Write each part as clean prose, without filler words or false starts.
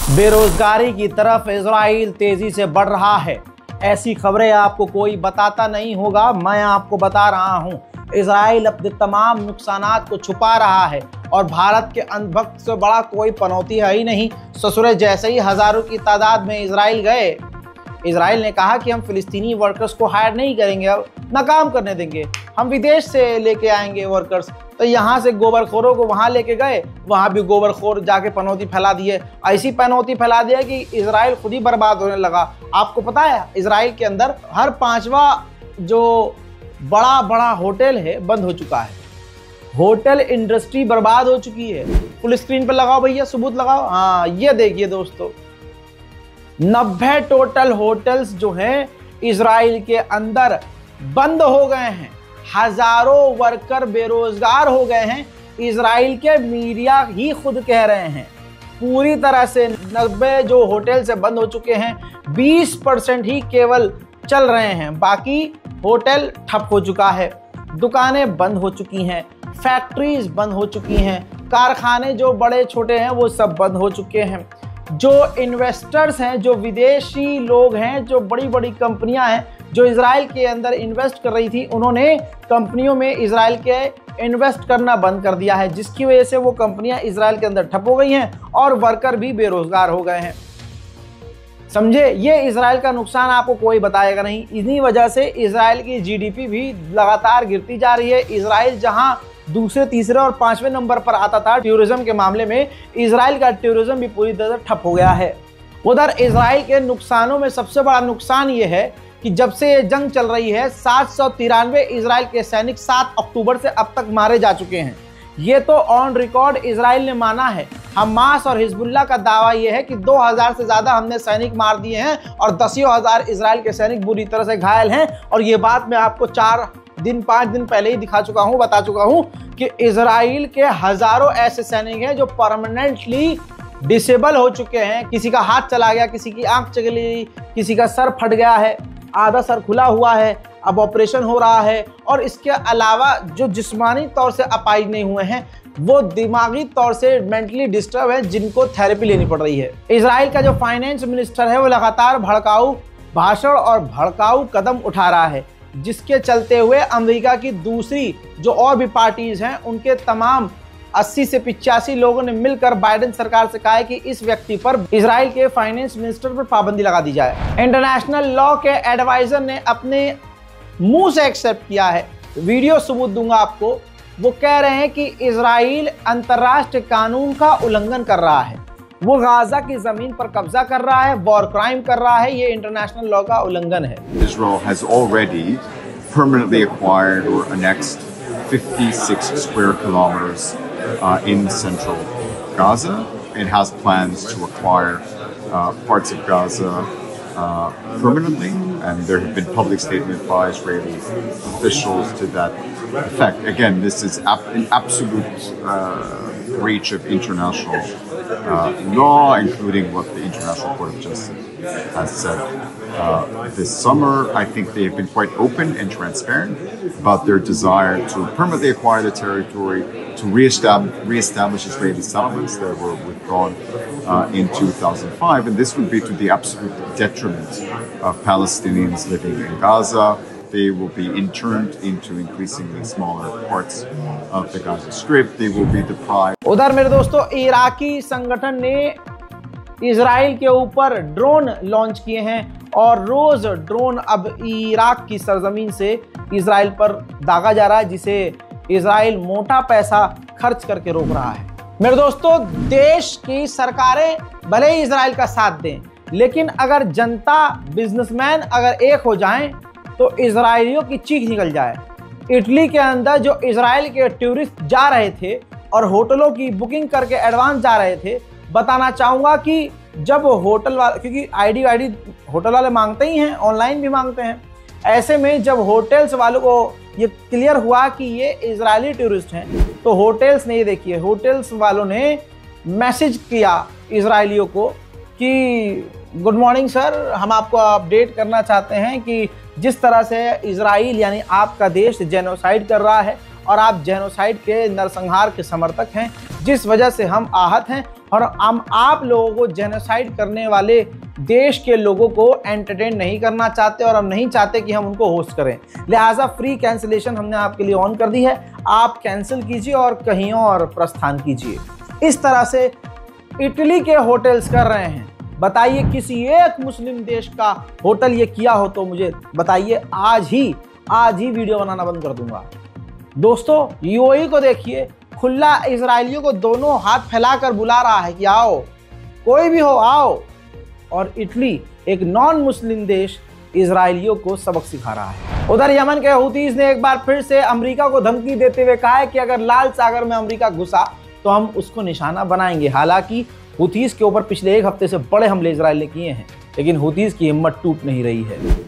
बेरोजगारी की तरफ इजराइल तेजी से बढ़ रहा है। ऐसी खबरें आपको कोई बताता नहीं होगा, मैं आपको बता रहा हूं। इजराइल अपने तमाम नुकसानात को छुपा रहा है और भारत के अंधभक्त से बड़ा कोई पनौती है ही नहीं। ससुरे जैसे ही हजारों की तादाद में इजराइल गए, इजराइल ने कहा कि हम फिलिस्तीनी वर्कर्स को हायर नहीं करेंगे, अब ना काम करने देंगे, हम विदेश से लेके आएंगे वर्कर्स। तो यहाँ से गोबरखोरों को वहाँ लेके गए, वहाँ भी गोबरखोर जाके पनौती फैला दिए। ऐसी पनौती फैला दिया कि इजराइल खुद ही बर्बाद होने लगा। आपको पता है इजराइल के अंदर हर 5वां जो बड़ा होटल है बंद हो चुका है। होटल इंडस्ट्री बर्बाद हो चुकी है। फुल स्क्रीन पर लगाओ भैया, सबूत लगाओ। हाँ, ये देखिए दोस्तों, 90 टोटल होटल्स जो हैं इजराइल के अंदर बंद हो गए हैं। हजारों वर्कर बेरोजगार हो गए हैं। इजराइल के मीडिया ही खुद कह रहे हैं पूरी तरह से 90 जो होटल से बंद हो चुके हैं, 20% ही केवल चल रहे हैं, बाकी होटल ठप हो चुका है। दुकानें बंद हो चुकी हैं, फैक्ट्रीज बंद हो चुकी हैं, कारखाने जो बड़े छोटे हैं वो सब बंद हो चुके हैं। जो इन्वेस्टर्स हैं, जो विदेशी लोग हैं, जो बड़ी बड़ी कंपनियां हैं जो इजराइल के अंदर इन्वेस्ट कर रही थी, उन्होंने कंपनियों में इजराइल के इन्वेस्ट करना बंद कर दिया है, जिसकी वजह से वो कंपनियां इजराइल के अंदर ठप हो गई हैं और वर्कर भी बेरोजगार हो गए हैं। समझे, ये इजराइल का नुकसान आपको कोई बताएगा नहीं। इन्हीं वजह से इजराइल की जीडीपी भी लगातार गिरती जा रही है। इजराइल जहां दूसरे, तीसरे और 5वें नंबर पर आता था टूरिज्म के मामले में, इजराइल का टूरिज्म भी पूरी तरह से ठप हो गया है। उधर इजराइल के नुकसानों में सबसे बड़ा नुकसान ये है कि जब से ये जंग चल रही है, 793 इजराइल के सैनिक 7 अक्टूबर से अब तक मारे जा चुके हैं। ये तो ऑन रिकॉर्ड इजराइल ने माना है। हमास और हिजबुल्लाह का दावा यह है कि 2000 से ज्यादा हमने सैनिक मार दिए हैं और 10,000 इजराइल के सैनिक बुरी तरह से घायल हैं। और ये बात मैं आपको 5 दिन पहले ही बता चुका हूं कि इजराइल के हजारों ऐसे सैनिक हैं जो परमानेंटली डिसेबल हो चुके हैं। किसी का हाथ चला गया, किसी की आंख चली गई, किसी का सर फट गया है, आधा सर खुला हुआ है, अब ऑपरेशन हो रहा है। और इसके अलावा जो जिस्मानी तौर से अपाहिज नहीं हुए हैं, वो दिमागी तौर से मेंटली डिस्टर्ब है, जिनको थेरेपी लेनी पड़ रही है। इजराइल का जो फाइनेंस मिनिस्टर है वो लगातार भड़काऊ भाषण और भड़काऊ कदम उठा रहा है, जिसके चलते हुए अमेरिका की दूसरी जो और भी पार्टीज हैं, उनके तमाम 80 से 85 लोगों ने मिलकर बाइडेन सरकार से कहा है कि इस व्यक्ति पर, इजराइल के फाइनेंस मिनिस्टर पर पाबंदी लगा दी जाए। इंटरनेशनल लॉ के एडवाइजर ने अपने मुंह से एक्सेप्ट किया है, वीडियो सबूत दूंगा आपको। वो कह रहे हैं कि इजराइल अंतर्राष्ट्रीय कानून का उल्लंघन कर रहा है, वो गाजा की जमीन पर कब्जा कर रहा है, वॉर क्राइम कर रहा है, ये इंटरनेशनल लॉ का उल्लंघन है। Israel has already permanently acquired or annexed 56 square kilometers in central Gaza. It has plans to acquire parts of Gaza permanently, and there have been public statements by Israeli officials to that effect. Again, this is an absolute breach of international law, including what the International Court of Justice has said. This summer, I think they have been quite open and transparent about their desire to permanently acquire the territory, to reestablish Israeli settlements that were withdrawn in 2005, and this would be to the absolute detriment of Palestinians living in Gaza. They will be interned into increasingly smaller parts of the Gaza Strip. They will be deprived. उधर मेरे दोस्तों, इराकी संगठन ने Israel के ऊपर drone launch किए हैं और रोज ड्रोन अब इराक की सरजमीन से इजराइल पर दागा जा रहा है, जिसे इजराइल मोटा पैसा खर्च करके रोक रहा है। मेरे दोस्तों, देश की सरकारें भले ही इजराइल का साथ दें, लेकिन अगर जनता, बिजनेसमैन अगर एक हो जाएं तो इजरायलियों की चीख निकल जाए। इटली के अंदर जो इजराइल के टूरिस्ट जा रहे थे और होटलों की बुकिंग करके एडवांस जा रहे थे, बताना चाहूँगा कि जब होटल वाले, क्योंकि आईडी होटल वाले मांगते ही हैं, ऑनलाइन भी मांगते हैं, ऐसे में जब होटल्स वालों को ये क्लियर हुआ कि ये इजरायली टूरिस्ट हैं, तो होटल्स ने, ये देखिए, होटल्स वालों ने मैसेज किया इजरायलियों को कि गुड मॉर्निंग सर, हम आपको अपडेट करना चाहते हैं कि जिस तरह से इजराइल यानी आपका देश जेनोसाइड कर रहा है और आप जेनोसाइड के नरसंहार के समर्थक हैं, जिस वजह से हम आहत हैं और हम आप लोगों को जेनोसाइड करने वाले देश के लोगों को एंटरटेन नहीं करना चाहते और हम नहीं चाहते कि हम उनको होस्ट करें। लिहाजा फ्री कैंसिलेशन हमने आपके लिए ऑन कर दी है, आप कैंसिल कीजिए और कहीं और प्रस्थान कीजिए। इस तरह से इटली के होटल्स कर रहे हैं। बताइए किसी एक मुस्लिम देश का होटल ये किया हो तो मुझे बताइए, आज ही वीडियो बनाना बंद कर दूंगा। दोस्तों यूएई को देखिए, खुला इजरायलियों को दोनों हाथ फैलाकर बुला रहा है कि आओ, कोई भी हो आओ। और इटली एक नॉन मुस्लिम देश इजरायलियों को सबक सिखा रहा है। उधर यमन के हुतीज ने एक बार फिर से अमेरिका को धमकी देते हुए कहा है कि अगर लाल सागर में अमेरिका घुसा तो हम उसको निशाना बनाएंगे। हालांकि हुतीज के ऊपर पिछले एक हफ्ते से बड़े हमले इजराइल ने किए हैं, लेकिन हुतीज की हिम्मत टूट नहीं रही है।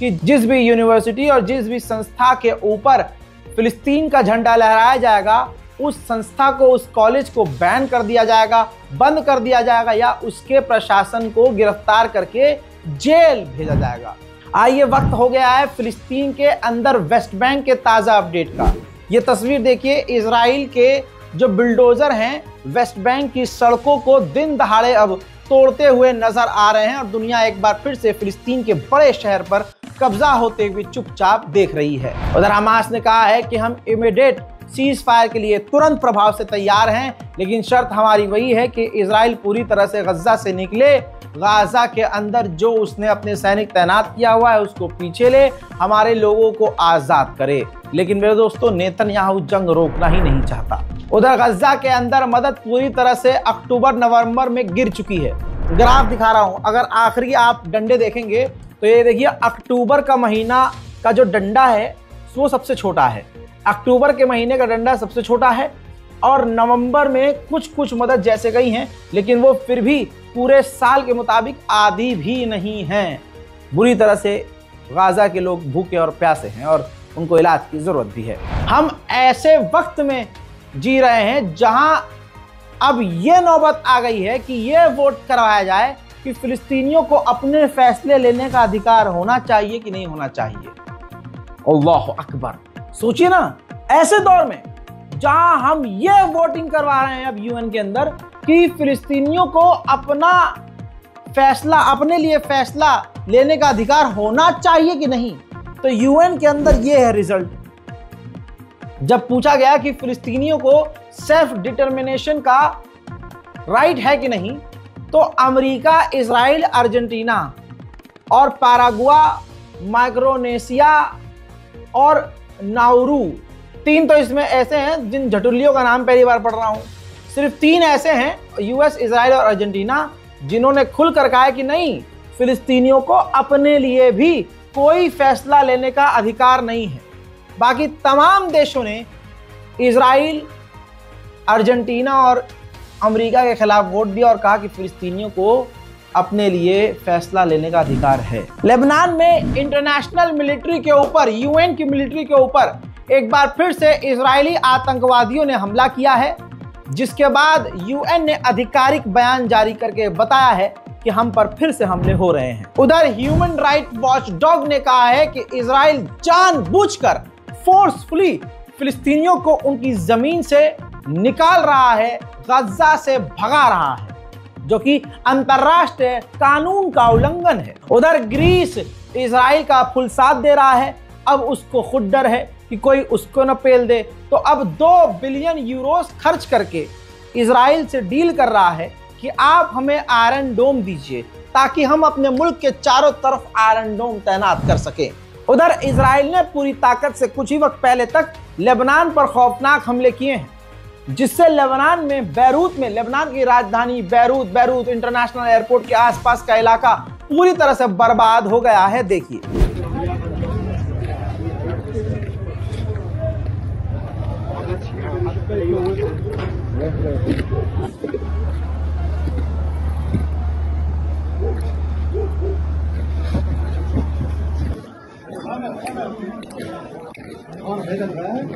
कि जिस भी यूनिवर्सिटी और जिस भी संस्था के ऊपर फिलिस्तीन का झंडा लहराया जाएगा, उस संस्था को, उस कॉलेज को बैन कर दिया जाएगा, बंद कर दिया जाएगा या उसके प्रशासन को गिरफ्तार करके जेल भेजा जाएगा। आइए वक्त हो गया है फिलिस्तीन के अंदर वेस्ट बैंक के ताज़ा अपडेट का। ये तस्वीर देखिए, इजराइल के जो बिल्डोजर हैं वेस्ट बैंक की सड़कों को दिन दहाड़े अब तोड़ते हुए नजर आ रहे हैं और दुनिया एक बार फिर से फिलिस्तीन के बड़े शहर पर कब्जा होते हुए चुपचाप देख रही है। उधर हमास ने कहा है कि हम इमीडिएट सीज फायर के लिए तुरंत प्रभाव से तैयार हैं, लेकिन शर्त हमारी वही है कि इजराइल पूरी तरह से गजा से निकले, गाजा के अंदर जो उसने अपने सैनिक तैनात किया हुआ है उसको पीछे ले, हमारे लोगों को आजाद करे। लेकिन मेरे दोस्तों, नेतन्याहू जंग रोकना ही नहीं चाहता। उधर गजा के अंदर मदद पूरी तरह से अक्टूबर नवंबर में गिर चुकी है। ग्राफ दिखा रहा हूं, अगर आखिरी आप डंडे देखेंगे तो ये देखिए अक्टूबर का महीना का जो डंडा है वो सबसे छोटा है। अक्टूबर के महीने का डंडा सबसे छोटा है और नवंबर में कुछ मदद जैसे गई हैं, लेकिन वो फिर भी पूरे साल के मुताबिक आधी भी नहीं हैं। बुरी तरह से गाजा के लोग भूखे और प्यासे हैं और उनको इलाज की जरूरत भी है। हम ऐसे वक्त में जी रहे हैं जहां अब ये नौबत आ गई है कि ये वोट करवाया जाए कि फिलिस्तीनियों को अपने फैसले लेने का अधिकार होना चाहिए कि नहीं होना चाहिए। अल्लाह अकबर, सोचिए ना, ऐसे दौर में जहां हम ये वोटिंग करवा रहे हैं अब यूएन के अंदर कि फिलिस्तीनियों को अपना फैसला, अपने लिए फैसला लेने का अधिकार होना चाहिए कि नहीं, तो यूएन के अंदर ये है रिजल्ट। जब पूछा गया कि फिलिस्तीनियों को सेल्फ डिटर्मिनेशन का राइट है कि नहीं, तो अमेरिका, इजराइल, अर्जेंटीना और पैरागुआ, माइक्रोनेशिया और नाउरू, 3 तो इसमें ऐसे हैं जिन झटुल्लियों का नाम पहली बार पढ़ रहा हूं। सिर्फ 3 ऐसे हैं, यूएस, इजराइल और अर्जेंटीना, जिन्होंने खुल कर कहा है कि नहीं, फिलिस्तीनियों को अपने लिए भी कोई फैसला लेने का अधिकार नहीं है। बाकी तमाम देशों ने इजराइल, अर्जेंटीना और अमेरिका के खिलाफ वोट दिया और कहा कि फिलिस्तीनियों को अपने लिए फैसला लेने का अधिकार है। लेबनान में इंटरनेशनल मिलिट्री के ऊपर, यूएन की मिलिट्री के ऊपर एक बार फिर से इजरायली आतंकवादियों ने हमला किया है, जिसके बाद यूएन ने आधिकारिक बयान जारी करके बताया है कि हम पर फिर से हमले हो रहे हैं। उधर ह्यूमन राइट वॉच डॉग ने कहा है कि इजराइल जानबूझकर फोर्सफुली फिलिस्तीनियों को उनकी जमीन से निकाल रहा है, गजा से भगा रहा है, जो कि अंतर्राष्ट्रीय कानून का उल्लंघन है। उधर ग्रीस इजराइल का फुल साथ दे रहा है। अब उसको खुद डर है कि कोई उसको न पेल दे, तो अब 2 बिलियन यूरोस खर्च करके इजराइल से डील कर रहा है कि आप हमें आयरन डोम दीजिए ताकि हम अपने मुल्क के चारों तरफ आयरन डोम तैनात कर सकें। उधर इजराइल ने पूरी ताकत से कुछ ही वक्त पहले तक लेबनान पर खौफनाक हमले किए हैं, जिससे लेबनान में, बैरूत में, लेबनान की राजधानी बैरूत इंटरनेशनल एयरपोर्ट के आसपास का इलाका पूरी तरह से बर्बाद हो गया है। देखिए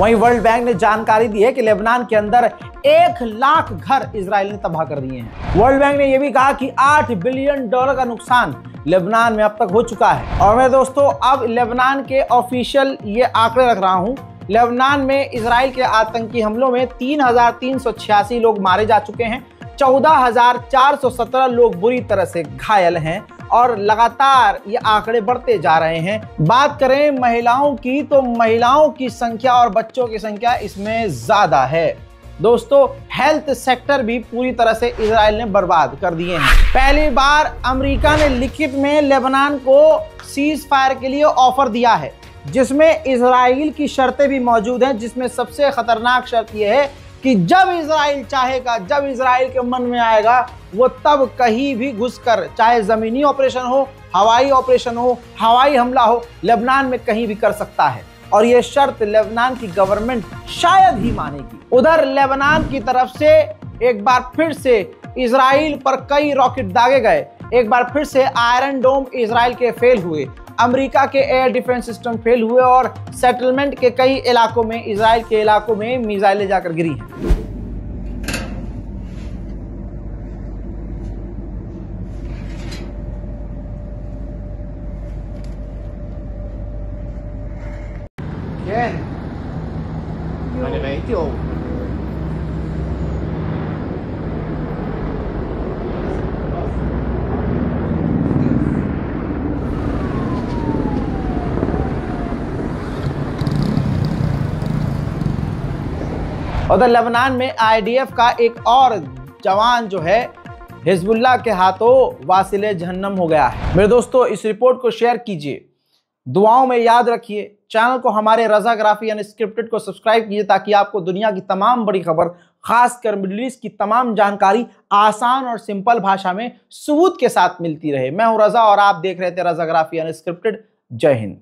वहीं वर्ल्ड बैंक ने जानकारी दी है कि लेबनान के अंदर 1 लाख घर इजराइल ने तबाह कर दिए हैं। वर्ल्ड बैंक ने यह भी कहा कि $8 बिलियन का नुकसान लेबनान में अब तक हो चुका है। और मैं दोस्तों अब लेबनान के ऑफिशियल ये आंकड़े रख रहा हूं। लेबनान में इजराइल के आतंकी हमलों में 3,386 लोग मारे जा चुके हैं, 14,417 लोग बुरी तरह से घायल हैं और लगातार ये आंकड़े बढ़ते जा रहे हैं। बात करें महिलाओं की तो महिलाओं की संख्या और बच्चों की संख्या इसमें ज्यादा है। दोस्तों हेल्थ सेक्टर भी पूरी तरह से इजराइल ने बर्बाद कर दिए हैं। पहली बार अमेरिका ने लिखित में लेबनान को सीज फायर के लिए ऑफर दिया है, जिसमें इजराइल की शर्तें भी मौजूद हैं, जिसमें सबसे खतरनाक शर्त यह है कि जब इजराइल चाहेगा, जब इजराइल के मन में आएगा, वो तब कहीं भी घुसकर, चाहे जमीनी ऑपरेशन हो, हवाई ऑपरेशन हो, हवाई हमला हो, लेबनान में कहीं भी कर सकता है। और ये शर्त लेबनान की गवर्नमेंट शायद ही मानेगी। उधर लेबनान की तरफ से एक बार फिर से इजराइल पर कई रॉकेट दागे गए, एक बार फिर से आयरन डोम इजराइल के फेल हुए, अमेरिका के एयर डिफेंस सिस्टम फेल हुए और सेटलमेंट के कई इलाकों में, इजराइल के इलाकों में मिसाइलें जाकर गिरी हैं। उधर लेबनान में आईडीएफ का एक और जवान जो है हिजबुल्लाह के हाथों वासिले जहन्नम हो गया है। मेरे दोस्तों इस रिपोर्ट को शेयर कीजिए, दुआओं में याद रखिए, चैनल को हमारे रज़ाग्राफी अनस्क्रिप्टेड को सब्सक्राइब कीजिए ताकि आपको दुनिया की तमाम बड़ी खबर, खासकर मिडिल ईस्ट की तमाम जानकारी आसान और सिंपल भाषा में सबूत के साथ मिलती रहे। मैं हूं रज़ा और आप देख रहे थे रज़ाग्राफी अनस्क्रिप्टेड। जय हिंद।